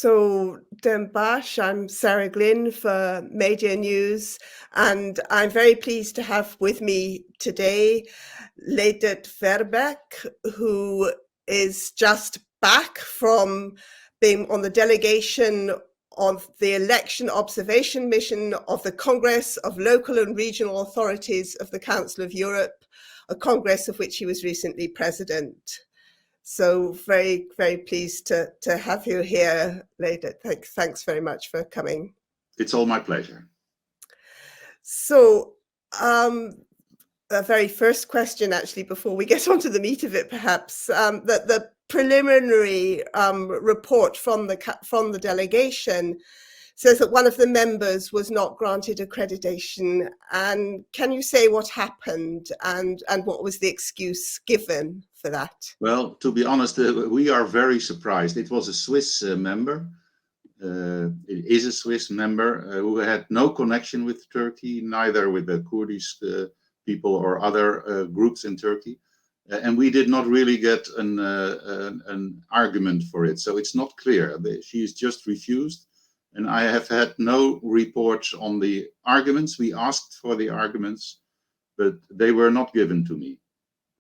So, Den Bosch, I'm Sarah Glynn for Media News, and I'm very pleased to have with me today Leendart Verbeek, who is just back from being on the delegation of the election observation mission of the Congress of Local and Regional Authorities of the Council of Europe, a congress of which he was recently president. So very, very pleased to have you here, Leendart. Thanks very much for coming. It's all my pleasure. So the very first question, actually, before we get on to the meat of it, perhaps, that the preliminary report from the delegation says that one of the members was not granted accreditation. And can you say what happened and what was the excuse given for that? Well, to be honest, we are very surprised. It was a Swiss member. It is a Swiss member who had no connection with Turkey, neither with the Kurdish people or other groups in Turkey. And we did not really get an argument for it. So it's not clear. She is just refused. And I have had no reports on the arguments. We asked for the arguments, but they were not given to me.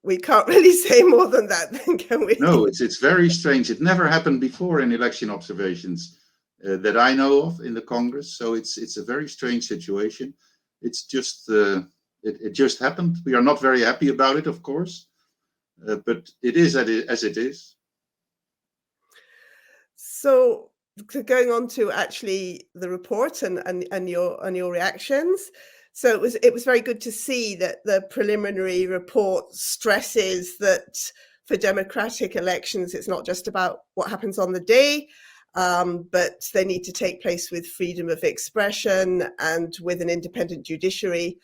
We can't really say more than that, then, can we? No, it's very strange. It never happened before in election observations that I know of in the Congress. So it's a very strange situation. It's just it just happened. We are not very happy about it, of course, but it is as it is. So, going on to actually the report and your reactions. So it was very good to see that the preliminary report stresses that for democratic elections, it's not just about what happens on the day, but they need to take place with freedom of expression and with an independent judiciary.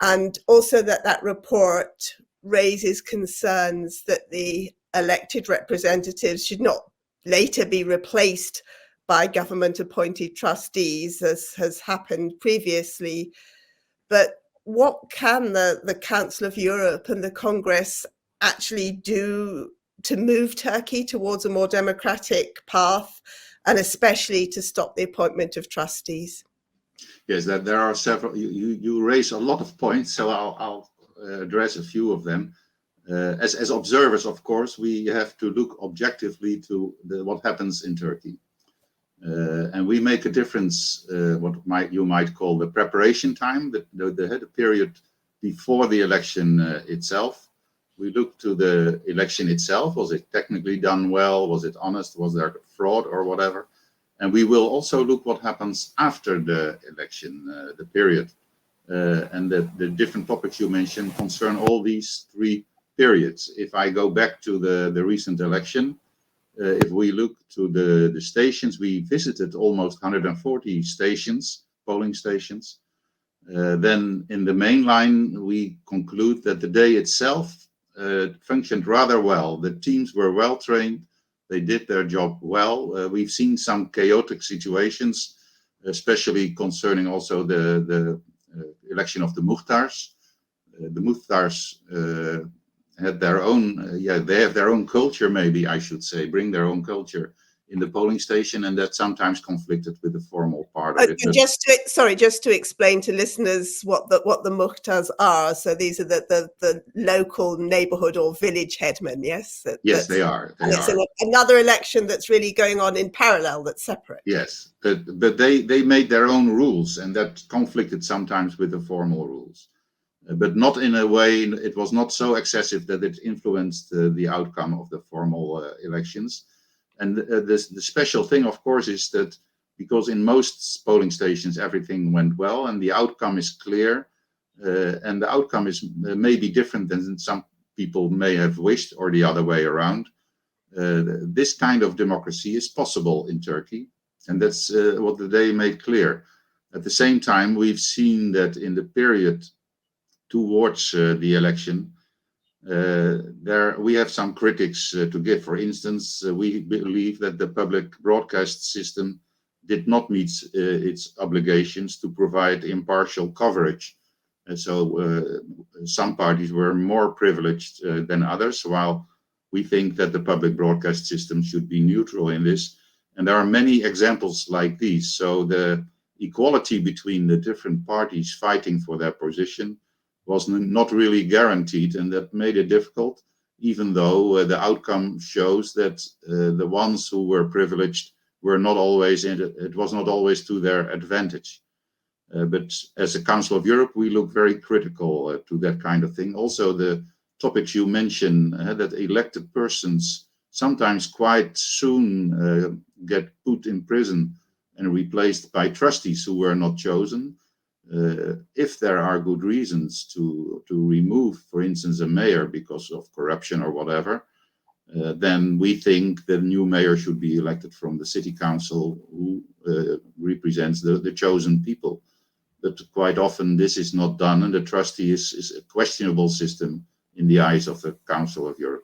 And also that report raises concerns that the elected representatives should not later be replaced by government-appointed trustees, as has happened previously. But what can the Council of Europe and the Congress actually do to move Turkey towards a more democratic path, and especially to stop the appointment of trustees? Yes, there are several. You raise a lot of points, so I'll address a few of them. As observers, of course, we have to look objectively to what happens in Turkey. And we make a difference, what you might call the preparation time, the period before the election itself. We look to the election itself. Was it technically done well? Was it honest? Was there fraud or whatever? And we will also look what happens after the election, the period. And the different topics you mentioned concern all these three periods. If I go back to the recent election, if we look to the stations, we visited almost 140 stations, polling stations. Then in the main line, we conclude that the day itself functioned rather well. The teams were well trained. They did their job well. We've seen some chaotic situations, especially concerning also the election of the Muhtars. The Muhtars had their own, they have their own culture, maybe I should say, bring their own culture in the polling station, and that sometimes conflicted with the formal part of it. Just to explain to listeners what the Muhtars are. So these are the local neighborhood or village headmen, yes? Yes, they are. It's another election that's really going on in parallel, that's separate. Yes, but they made their own rules, and that conflicted sometimes with the formal rules. But not in a way, it was not so excessive that it influenced the outcome of the formal elections. And the special thing, of course, is that because in most polling stations everything went well and the outcome is clear, and the outcome is maybe different than some people may have wished, or the other way around. This kind of democracy is possible in Turkey, and that's what the day made clear. At the same time, we've seen that in the period towards the election, there we have some critics to give. For instance, we believe that the public broadcast system did not meet its obligations to provide impartial coverage. So some parties were more privileged than others, while we think that the public broadcast system should be neutral in this. And there are many examples like these. So the equality between the different parties fighting for their position was not really guaranteed, and that made it difficult, even though the outcome shows that the ones who were privileged were not always it was not always to their advantage. But as a Council of Europe, we look very critical to that kind of thing. Also, the topics you mentioned, that elected persons sometimes quite soon get put in prison and replaced by trustees who were not chosen. If there are good reasons to remove, for instance, a mayor because of corruption or whatever, then we think the new mayor should be elected from the city council who represents the chosen people. But quite often this is not done, and the trustee is a questionable system in the eyes of the Council of Europe.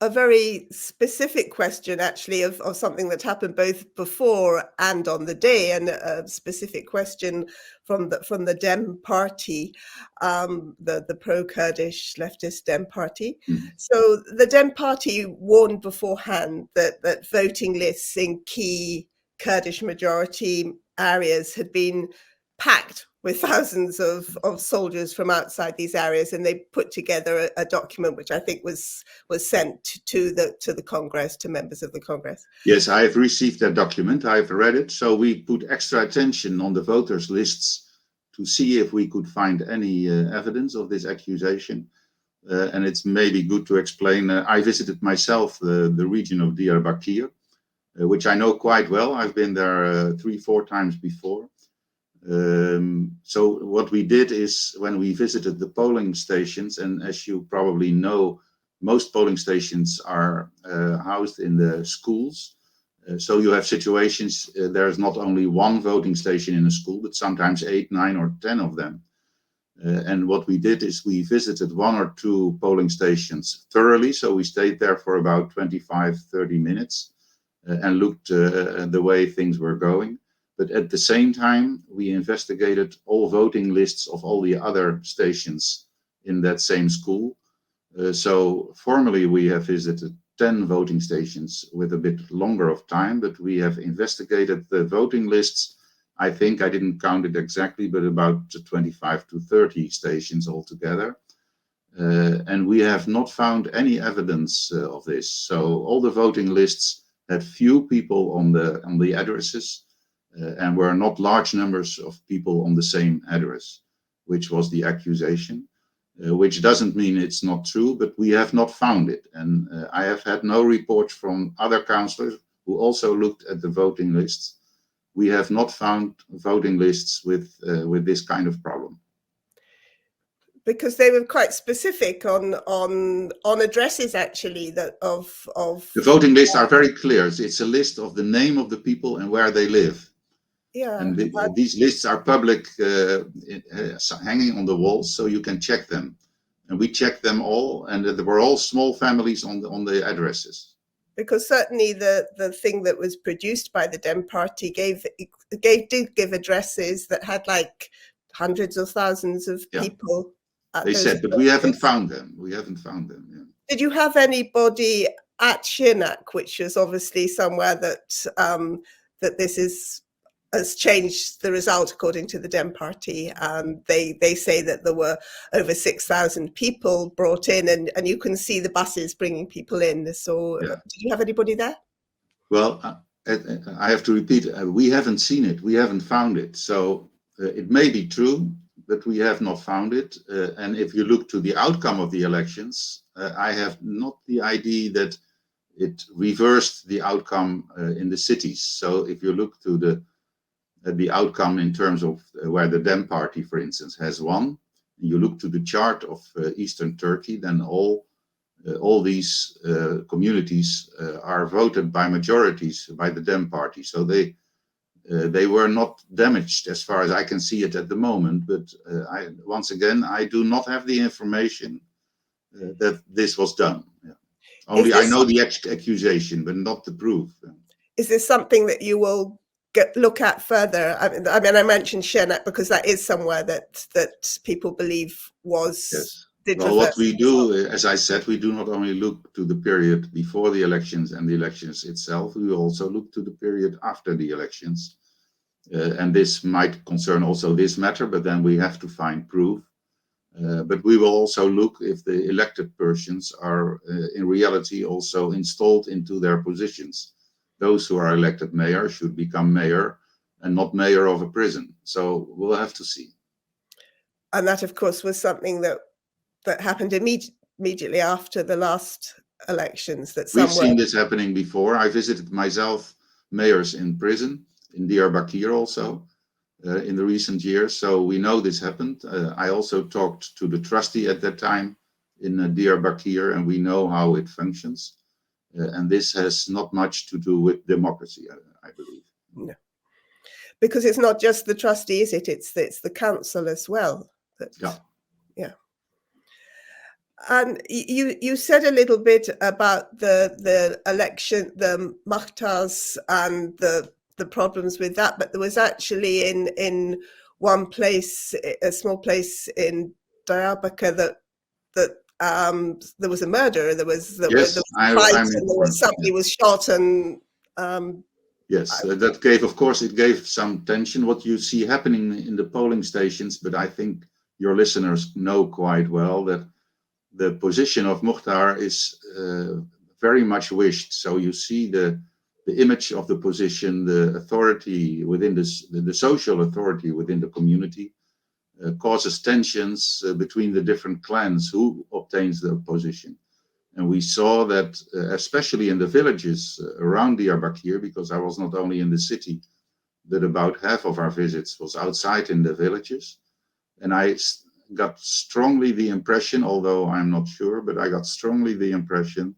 A very specific question, actually, of something that happened both before and on the day, and a specific question from the Dem Party, the pro-Kurdish leftist Dem Party. Mm-hmm. So the Dem Party warned beforehand that voting lists in key Kurdish majority areas had been packed with thousands of soldiers from outside these areas, and they put together a document which I think was sent to the Congress, to members of the Congress. Yes, I have received that document. I've read it. So we put extra attention on the voters' lists to see if we could find any evidence of this accusation. And it's maybe good to explain. I visited myself the region of Diyarbakir, which I know quite well. I've been there 3-4 times before. So what we did is, when we visited the polling stations, and as you probably know, most polling stations are housed in the schools. So you have situations, there's not only one voting station in a school, but sometimes 8, 9, or 10 of them. And what we did is we visited 1 or 2 polling stations thoroughly. So we stayed there for about 25-30 minutes and looked at the way things were going. But at the same time, we investigated all voting lists of all the other stations in that same school. So formally, we have visited 10 voting stations with a bit longer of time, but we have investigated the voting lists. I think, I didn't count it exactly, but about 25 to 30 stations altogether. And we have not found any evidence of this. So all the voting lists had few people on the addresses. And were not large numbers of people on the same address, which was the accusation, which doesn't mean it's not true, but we have not found it. And I have had no reports from other councillors who also looked at the voting lists. We have not found voting lists with this kind of problem. Because they were quite specific on addresses, actually, that of the voting lists are very clear. It's a list of the name of the people and where they live. Yeah, and these lists are public, hanging on the walls, so you can check them. And we checked them all, and there were all small families on the addresses. Because certainly the thing that was produced by the Dem Party did give addresses that had like hundreds of thousands of people. They said, but we haven't found them. We haven't found them. Yeah. Did you have anybody at Siernak, which is obviously somewhere that that this has changed the result according to the Dem Party? They say that there were over 6,000 people brought in, and you can see the buses bringing people in. So did you have anybody there? Well, I have to repeat, we haven't seen it. We haven't found it. So it may be true, but we have not found it. And if you look to the outcome of the elections, I have not the idea that it reversed the outcome in the cities. So if you look to the outcome in terms of where the Dem Party, for instance, has won, and you look to the chart of Eastern Turkey, then all these communities are voted by majorities by the Dem Party. So they were not damaged as far as I can see it at the moment. But once again, I do not have the information that this was done. Yeah. Only I know the accusation, but not the proof. Is this something that you will look at further? I mean, I mentioned Siernak because that is somewhere that people believe was did Well, what reverse we the result. do, as I said, we do not only look to the period before the elections and the elections itself, we also look to the period after the elections. And this might concern also this matter, but then we have to find proof. But we will also look if the elected persons are in reality also installed into their positions. Those who are elected mayor should become mayor and not mayor of a prison. So we'll have to see. And that, of course, was something that happened immediately after the last elections, that We've some seen were. this happening before. I visited myself mayors in prison, in Diyarbakir also, in the recent years. So we know this happened. I also talked to the trustee at that time in Diyarbakir, and we know how it functions. And this has not much to do with democracy, I believe. No. Because it's not just the trustee, is it? It's the council as well. Yeah. Yeah. And you said a little bit about the election, the Maktas, and the problems with that, but there was actually in one place, a small place in Diyarbakir, that there was a murder. There was a fight, I'm and informed. somebody was shot, and yes, that gave, of course, it gave some tension. What you see happening in the polling stations, but I think your listeners know quite well that the position of Mukhtar is very much wished. So you see the image of the position, the authority within the social authority within the community causes tensions between the different clans who obtains the position. And we saw that especially in the villages around Diyarbakir, because I was not only in the city, but about half of our visits was outside in the villages. And I got strongly the impression, although I'm not sure, but I got strongly the impression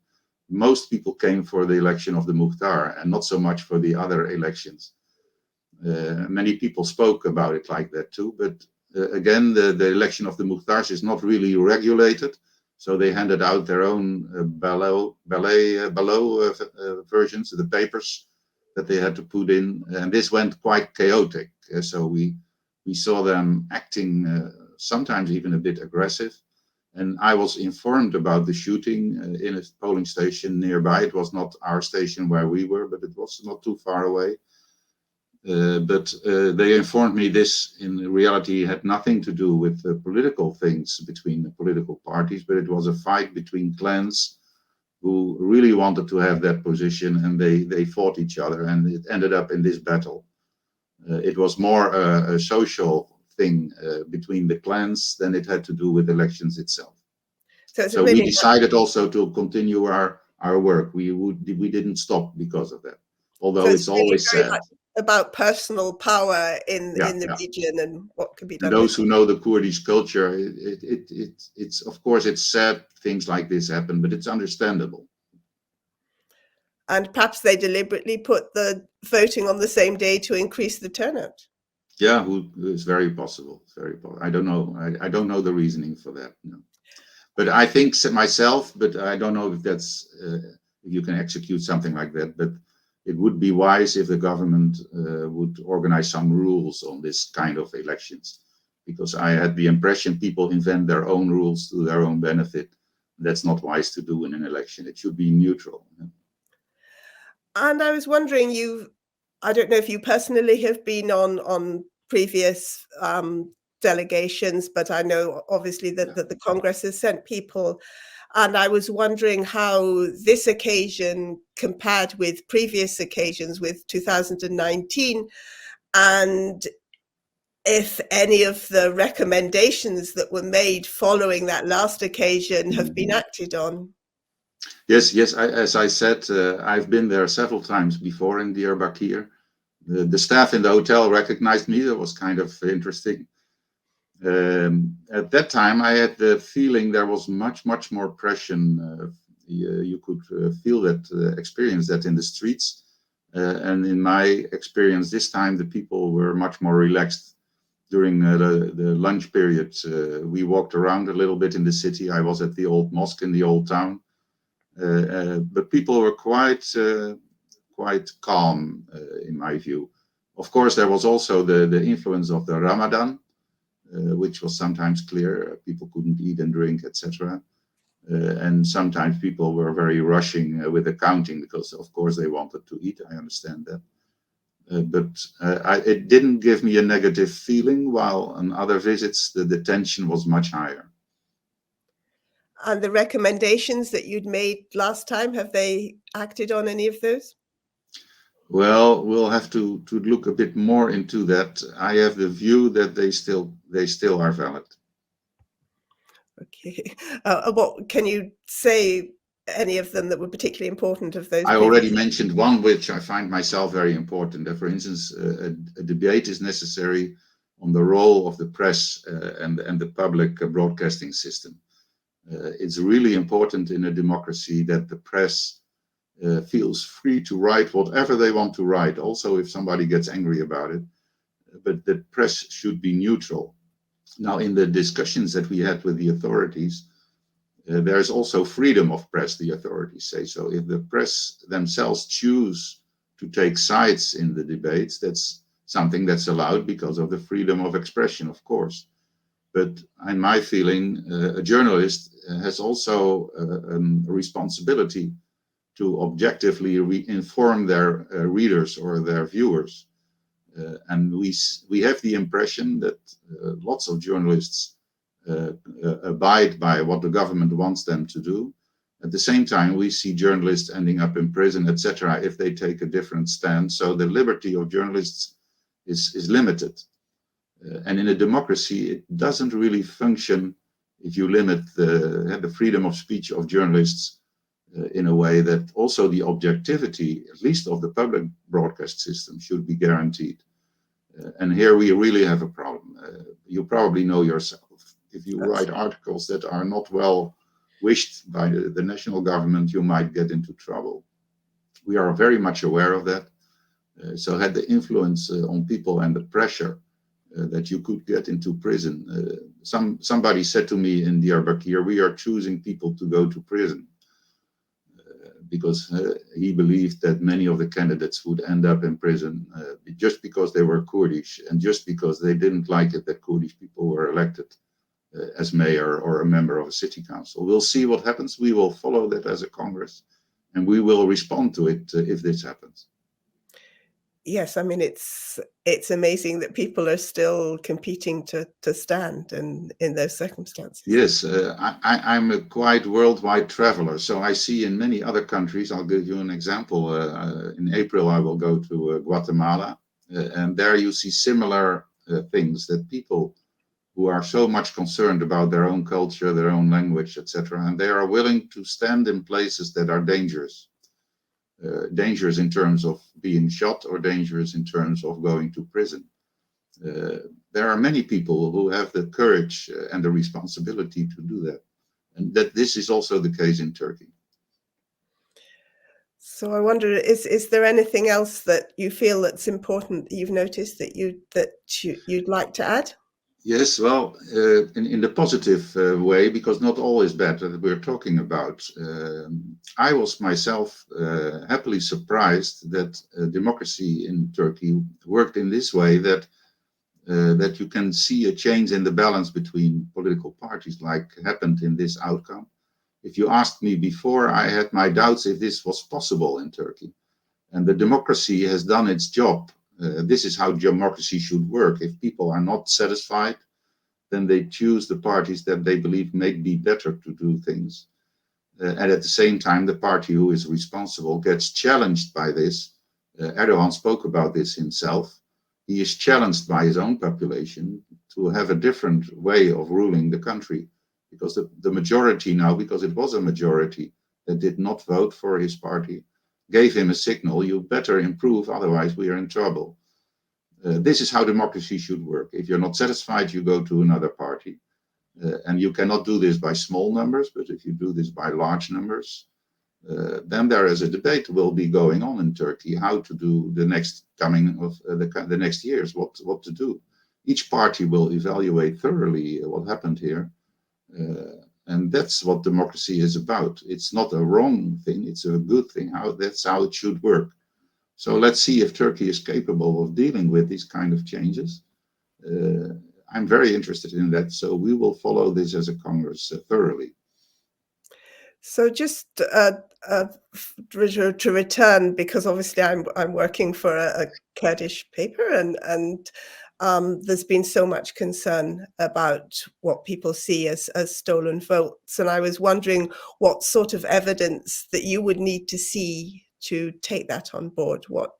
most people came for the election of the Mukhtar and not so much for the other elections. Many people spoke about it like that too, but again, the election of the Mukhtars is not really regulated. So they handed out their own ballow versions, the papers that they had to put in. And this went quite chaotic. So we saw them acting sometimes even a bit aggressive. And I was informed about the shooting in a polling station nearby. It was not our station where we were, but it was not too far away. But they informed me this in reality had nothing to do with the political things between the political parties, but it was a fight between clans who really wanted to have that position, and they fought each other, and it ended up in this battle. It was more a social thing between the clans than it had to do with elections itself. So we decided also to continue our work. We didn't stop because of that, although it's always sad. About personal power in the region and what can be done. And those who know the Kurdish culture, it's of course it's sad things like this happen, but it's understandable. And perhaps they deliberately put the voting on the same day to increase the turnout. Yeah, it's very possible. It's very possible. I don't know. I don't know the reasoning for that. No. But I think myself, but I don't know if that's if you can execute something like that. But it would be wise if the government would organize some rules on this kind of elections, because I had the impression people invent their own rules to their own benefit. That's not wise to do in an election. It should be neutral. And I was wondering, I don't know if you personally have been on previous delegations, but I know obviously that the Congress has sent people. And I was wondering how this occasion compared with previous occasions, with 2019, and if any of the recommendations that were made following that last occasion have been acted on. Yes. As I said, I've been there several times before in Diyarbakir. The staff in the hotel recognized me. That was kind of interesting. At that time, I had the feeling there was much more pressure. You could feel that, experience that in the streets. And in my experience this time, the people were much more relaxed during the lunch period. We walked around a little bit in the city. I was at the old mosque in the old town. But people were quite calm, in my view. Of course, there was also the influence of the Ramadan. which was sometimes clear. People couldn't eat and drink, etc. And sometimes people were very rushing with accounting because, of course, they wanted to eat. I understand that. It didn't give me a negative feeling, while on other visits the tension was much higher. And the recommendations that you'd made last time, have they acted on any of those? Well, we'll have to look a bit more into that. I have the view that they still are valid. Okay. What can you say? Any of them that were particularly important of those? I already mentioned one which I find myself very important. For instance, a debate is necessary on the role of the press and the public broadcasting system. It's really important in a democracy that the press feels free to write whatever they want to write, also if somebody gets angry about it. But the press should be neutral. Now, in the discussions that we had with the authorities, there's also freedom of press, the authorities say. So if the press themselves choose to take sides in the debates, that's something that's allowed because of the freedom of expression, of course. But in my feeling, a journalist has also a responsibility to objectively inform their readers or their viewers. And we have the impression that lots of journalists abide by what the government wants them to do. At the same time, we see journalists ending up in prison, etc., if they take a different stand. So the liberty of journalists is limited. And in a democracy, it doesn't really function if you limit the freedom of speech of journalists in a way that also the objectivity, at least of the public broadcast system, should be guaranteed. And here we really have a problem. You probably know yourself. If you write articles that are not well wished by the national government, you might get into trouble. We are very much aware of that. So had the influence on people and the pressure that you could get into prison. Somebody said to me in Diyarbakir, we are choosing people to go to prison because he believed that many of the candidates would end up in prison just because they were Kurdish and just because they didn't like it that Kurdish people were elected as mayor or a member of a city council. We'll see what happens. We will follow that as a Congress and we will respond to it if this happens. Yes, I mean, it's amazing that people are still competing to stand in those circumstances. Yes, I'm a quite worldwide traveler, so I see in many other countries. I'll give you an example. In April, I will go to Guatemala, and there you see similar things, that people who are so much concerned about their own culture, their own language, etc., and they are willing to stand in places that are dangerous. Dangerous in terms of being shot or dangerous in terms of going to prison. There are many people who have the courage and the responsibility to do that. And that this is also the case in Turkey. So I wonder, is there anything else that you feel that's important that you've noticed that you'd like to add? Yes, well, in the positive way, because not all is bad that we're talking about. I was myself happily surprised that democracy in Turkey worked in this way, that you can see a change in the balance between political parties, like happened in this outcome. If you asked me before, I had my doubts if this was possible in Turkey. And the democracy has done its job. This is how democracy should work. If people are not satisfied, then they choose the parties that they believe may be better to do things. And at the same time, the party who is responsible gets challenged by this. Erdogan spoke about this himself. He is challenged by his own population to have a different way of ruling the country. Because the majority now, because it was a majority that did not vote for his party, gave him a signal: you better improve, otherwise we are in trouble. This is how democracy should work. If you're not satisfied, you go to another party. And you cannot do this by small numbers, but if you do this by large numbers, then there is a debate will be going on in Turkey, how to do the next coming of the next years, what to do. Each party will evaluate thoroughly what happened here. And that's what democracy is about. It's not a wrong thing, it's a good thing. That's how it should work. So let's see if Turkey is capable of dealing with these kind of changes. I'm very interested in that. So we will follow this as a Congress thoroughly. So just to return, because obviously I'm working for a Kurdish paper, and there's been so much concern about what people see as stolen votes, and I was wondering what sort of evidence that you would need to see to take that on board. What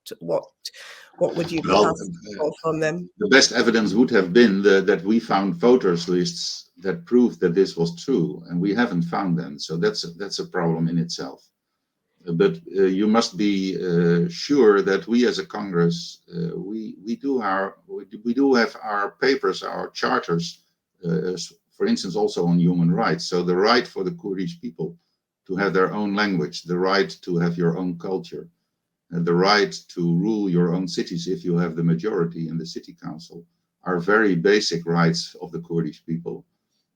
would you be asking for from them? The best evidence would have been that we found voters lists that proved that this was true, and we haven't found them. So that's a problem in itself. But you must be sure that we as a Congress, we do have our papers, our charters, for instance, also on human rights. So the right for the Kurdish people to have their own language, the right to have your own culture, the right to rule your own cities if you have the majority in the city council, are very basic rights of the Kurdish people.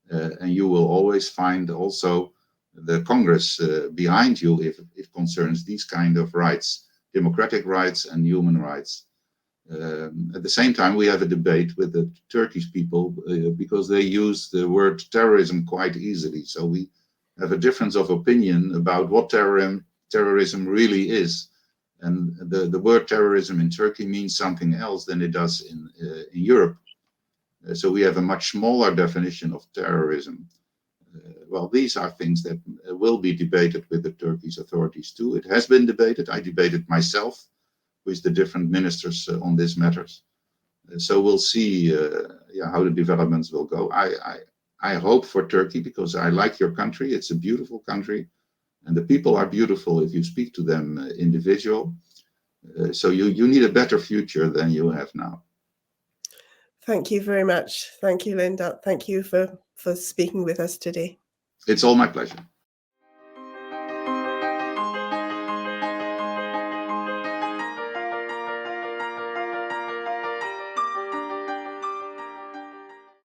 And you will always find also the Congress behind you if it concerns these kind of rights, democratic rights and human rights. At the same time, we have a debate with the Turkish people because they use the word terrorism quite easily. So we have a difference of opinion about what terrorism really is. And the word terrorism in Turkey means something else than it does in Europe. So we have a much smaller definition of terrorism. Well, these are things that will be debated with the Turkish authorities too. It has been debated. I debated myself with the different ministers on these matters. So we'll see how the developments will go. I hope for Turkey because I like your country. It's a beautiful country. And the people are beautiful if you speak to them individual. So you need a better future than you have now. Thank you very much. Thank you, Leendart. Thank you for speaking with us today. It's all my pleasure.